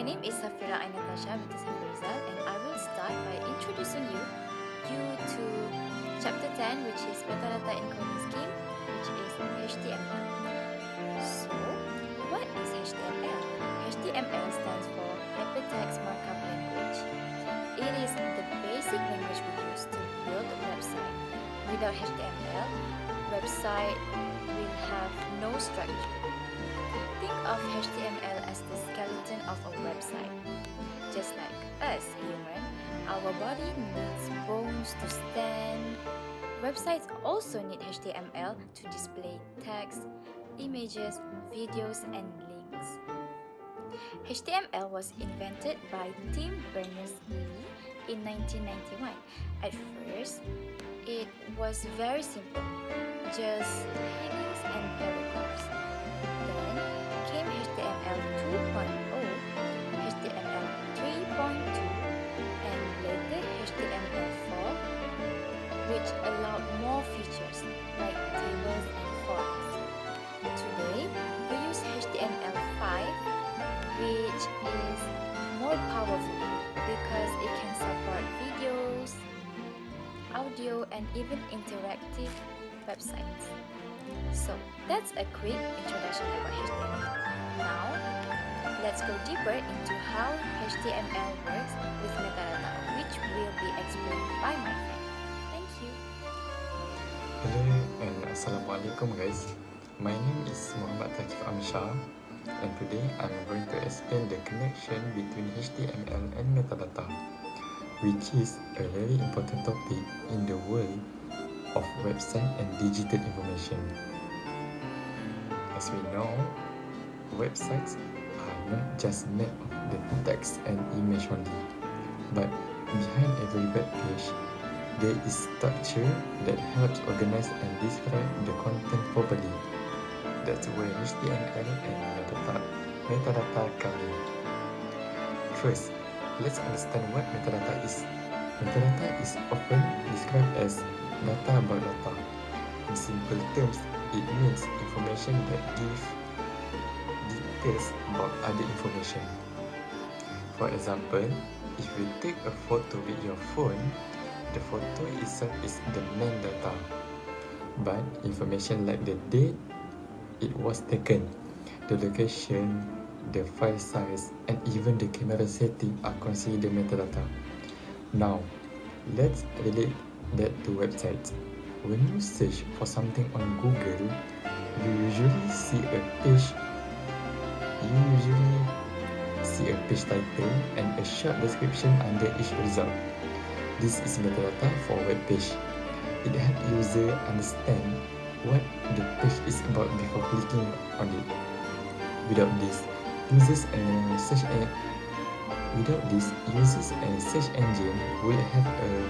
name is Safira Ainatasha Binti Safirizal, and I will start by introducing you to Chapter 10, which is Metadata Encoding Scheme, which is HTML. So, what is HTML? HTML stands for Hypertext Markup Language. It is the basic language we use to build a website. Without HTML, website will have no structure. Think of HTML as the skeleton of a website. Just like us human, our body needs bones to stand. Websites also need HTML to display text, images, videos, and links. HTML was invented by Tim Berners-Lee in 1991. At first, it was very simple, just headings and paragraphs. Then came HTML 2.0, HTML 3.2, and later HTML 4, which allowed more features like tables and forms. Today, we use HTML 5, which is more powerful because it can support videos, audio, and even interactive websites. So that's a quick introduction about HTML. Now, let's go deeper into how HTML works with metadata, which will be explained by my friend. Thank you. Hello and Assalamualaikum guys. My name is Muhammad Thaqif Amshah, and today I'm going to explain the connection between HTML and metadata, which is a very important topic in the world of website and digital information. As we know, websites are not just made of the text and image only, but behind every web page, there is structure that helps organize and describe the content properly. That's where HTML and metadata come in. First, let's understand what metadata is. Metadata is often described as data about data. In simple terms, it means information that gives details about other information. For example, if you take a photo with your phone, the photo itself is the main data. But information like the date it was taken, the location, the file size, and even the camera setting are considered metadata. Now, let's relate that to websites. When you search for something on Google, you usually see a page title and a short description under each result. This is metadata for web page. It helps user understand what the page is about before clicking on it. Without this, users and search engine will have a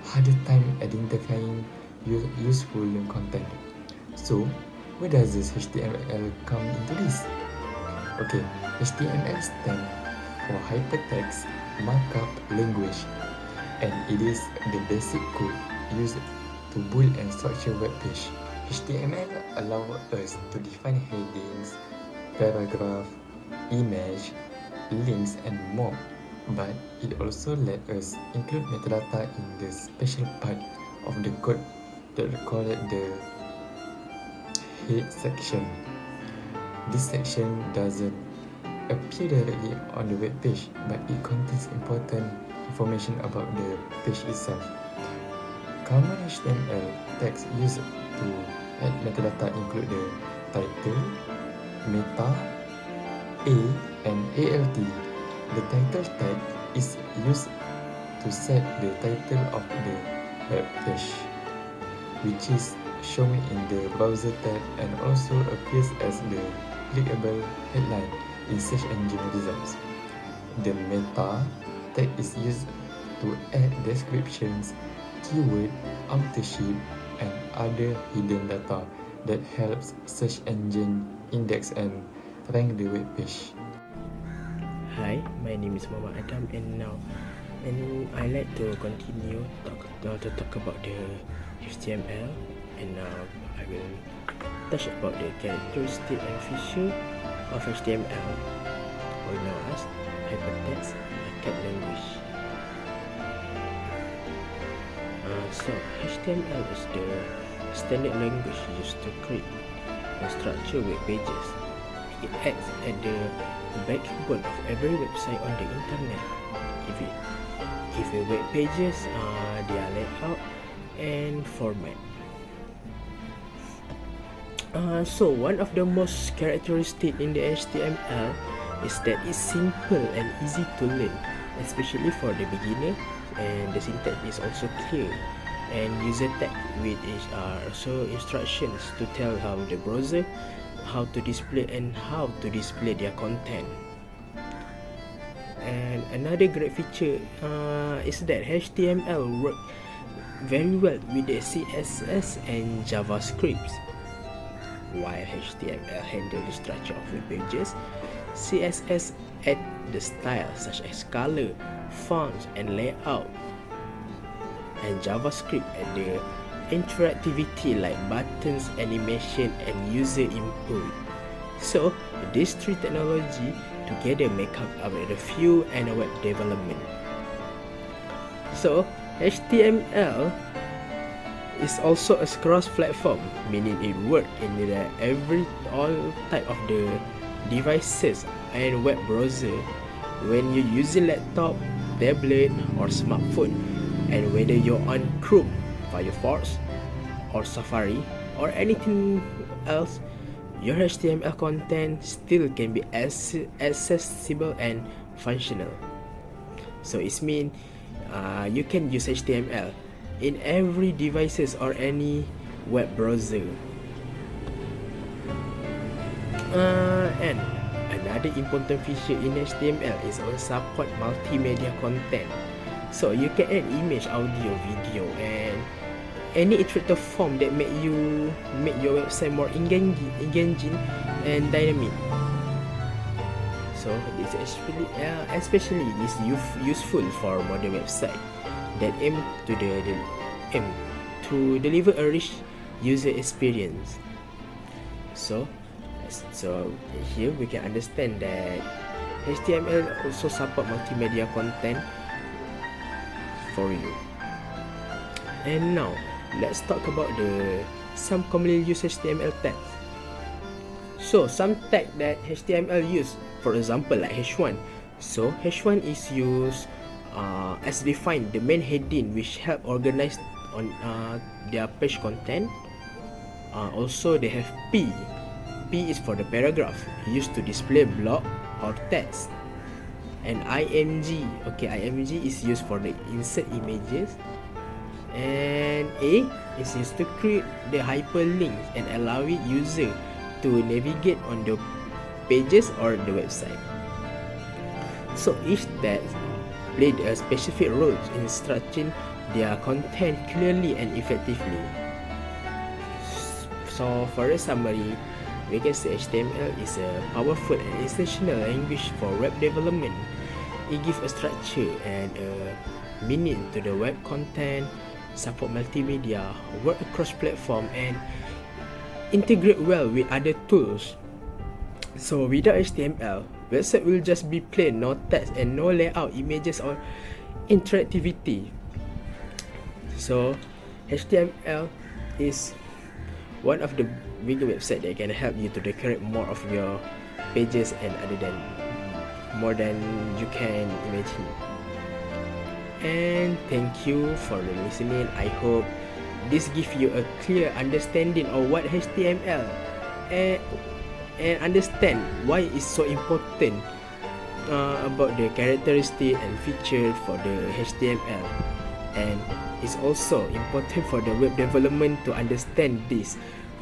harder time identifying useful content. So, where does this HTML come into this? Okay, HTML stands for Hypertext Markup Language, and it is the basic code used to build and structure web page. HTML allows us to define headings, paragraph, image, links, and more, but it also let us include metadata in the special part of the code that we call it the head section. This section doesn't appear directly on the web page, but it contains important information about the page itself. Common HTML text used to add metadata include the title, meta, a, and alt. The title tag is used to set the title of the web page, which is shown in the browser tab and also appears as the clickable headline in search engine results. The meta tag is used to add descriptions, keyword, authorship, and other hidden data that helps search engine index and rank the web page. Hi, my name is Muhammad Adam, and I like to continue to talk about the HTML, and now I will touch about the characteristic and feature of HTML. Or now ask, So HTML is the standard language used to create and structure web pages. It acts at the backbone of every website on the internet. Give a web pages their layout and format. So one of the most characteristic in the HTML is that it's simple and easy to learn, especially for the beginner, and the syntax is also clear. And user tag with also instructions to tell how the browser how to display and how to display their content. And another great feature is that HTML works very well with the CSS and JavaScript. While HTML handles the structure of web pages, CSS adds the style such as color, fonts, and layout. And JavaScript adds the interactivity like buttons, animation, and user input. So, these three technologies together make up the fuel and web development. So, HTML is also a cross-platform, meaning it works in all type of the devices and web browser. When you use a laptop, tablet, or smartphone, and whether you're on Chrome, Firefox, or Safari, or anything else, your HTML content still can be accessible and functional. So it means you can use HTML in every devices or any web browser. And another important feature in HTML is also support multimedia content. So you can add image, audio, video, and any interactive form that make your website more engaging and dynamic. So this especially is useful for modern website that aim to deliver a rich user experience. So here we can understand that HTML also support multimedia content for you. And now let's talk about some commonly used HTML tags. So some tag that HTML use, for example like H1. So H1 is used as defined the main heading which help organize on their page content. Also they have P. P is for the paragraph used to display block or text. And IMG, IMG is used for the insert images. And A is used to create the hyperlinks and allow user to navigate on the pages or the website. So each tag played a specific role in structuring their content clearly and effectively. So for a summary, we can say HTML is a powerful and essential language for web development. It gives a structure and a meaning to the web content, support multimedia, work across platform, and integrate well with other tools. So without HTML, website will just be plain, no text and no layout, images or interactivity. So HTML is one of the bigger website that can help you to decorate more of your pages and more than you can imagine. And thank you for listening. I hope this gives you a clear understanding of what HTML and understand why it's so important about the characteristic and feature for the HTML. And it's also important for the web development to understand this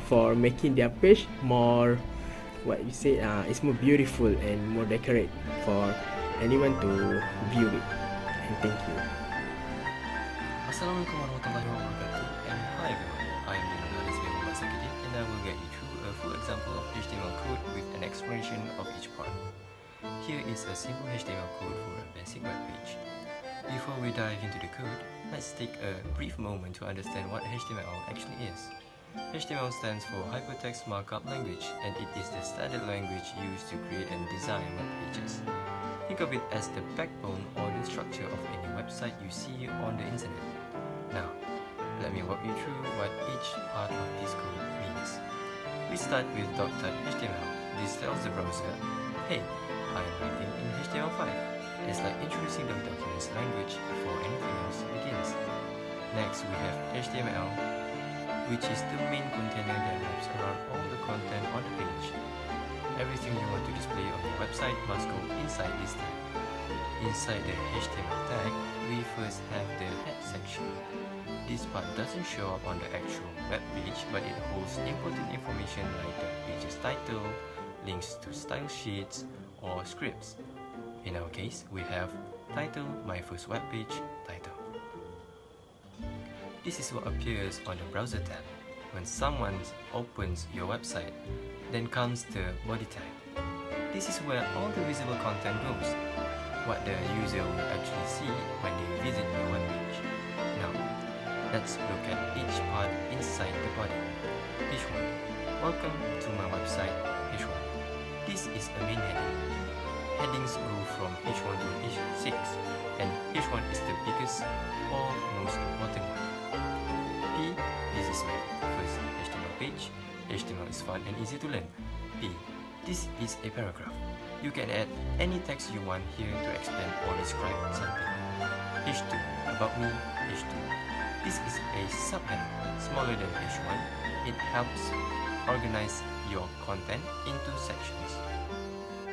for making their page more it's more beautiful and more decorate for anyone to view it. And thank you. Assalamualaikum warahmatullahi wabarakatuh, and hi everyone, I am Dino Muhammad Sakiti, and I will guide you through a full example of HTML code with an explanation of each part. Here is a simple HTML code for a basic web page. Before we dive into the code, let's take a brief moment to understand what HTML actually is. HTML stands for Hypertext Markup Language, and it is the standard language used to create and design web pages. Think of it as the backbone or the structure of any website you see on the internet. Now, let me walk you through what each part of this code means. We start with doc.html. This tells the browser, hey, I am writing in HTML5. It's like introducing the document's language before anything else begins. Next, we have HTML, which is the main container that wraps around all the content on the page. Everything you want to display on your website must go inside this tag. Inside the HTML tag, we first have the head section. This part doesn't show up on the actual web page, but it holds important information like the page's title, links to style sheets, or scripts. In our case, we have title, my first web page, title. This is what appears on the browser tab when someone opens your website. Then comes the body tag. This is where all the visible content goes, what the user will actually see when they visit your web page. Now, let's look at each part inside the body. Page 1. Welcome to my website, page 1. This is a main heading. Headings go from page 1 to page 6, and page 1 is the biggest or most important one. P. This is my first HTML page. HTML is fun and easy to learn. P. This is a paragraph. You can add any text you want here to explain or describe something. Page 2. About me, page 2. This is a subheading, smaller than page 1. It helps organize your content into sections.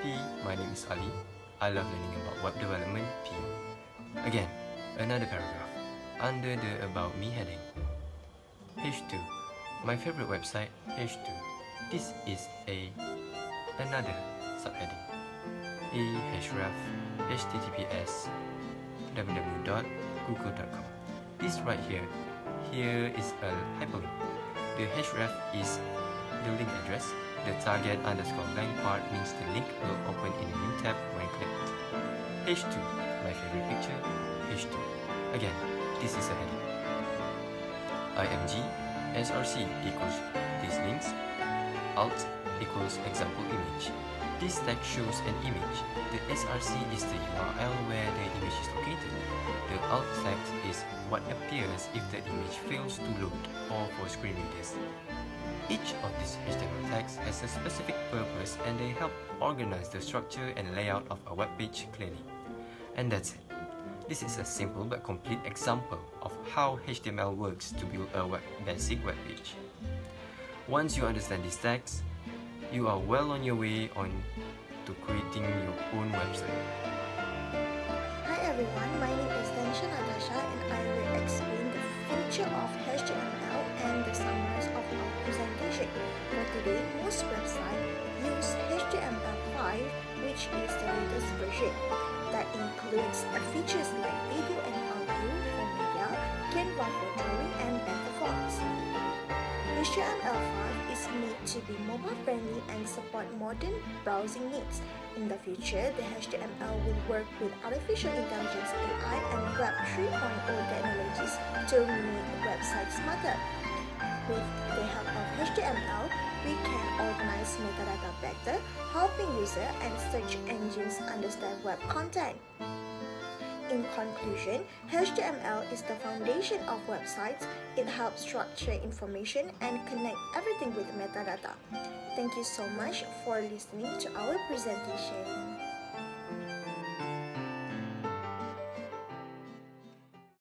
P. My name is Ali. I love learning about web development. P. Again, another paragraph under the About Me heading. Page 2. My favorite website, page 2. This is another subheading. A href https www.google.com. This right here is a hyperlink. The href is the link address. The target _blank part means the link will open in a new tab when clicked. Page 2. My favorite picture, page 2. Again, this is a heading. img src equals these links. Alt equals example image. This tag shows an image. The src is the URL where the image is located. The alt tag is what appears if the image fails to load or for screen readers. Each of these HTML tags has a specific purpose and they help organize the structure and layout of a web page clearly. And that's it. This is a simple but complete example of how HTML works to build a basic web page. Once you understand these tags, you are well on your way to creating your own website. Hi everyone, my name is Natasha and I will explain the future of HTML and the summary of our presentation. For today, most websites use HTML5, which is the latest version. That includes features like video and audio for media, Canva for drawing, and better fonts. HTML5 is made to be mobile-friendly and support modern browsing needs. In the future, the HTML will work with artificial intelligence AI and Web 3.0 technologies to make websites smarter. With the help of HTML, we can organize metadata better, helping users and search engines understand web content. In conclusion, HTML is the foundation of websites. It helps structure information and connect everything with metadata. Thank you so much for listening to our presentation.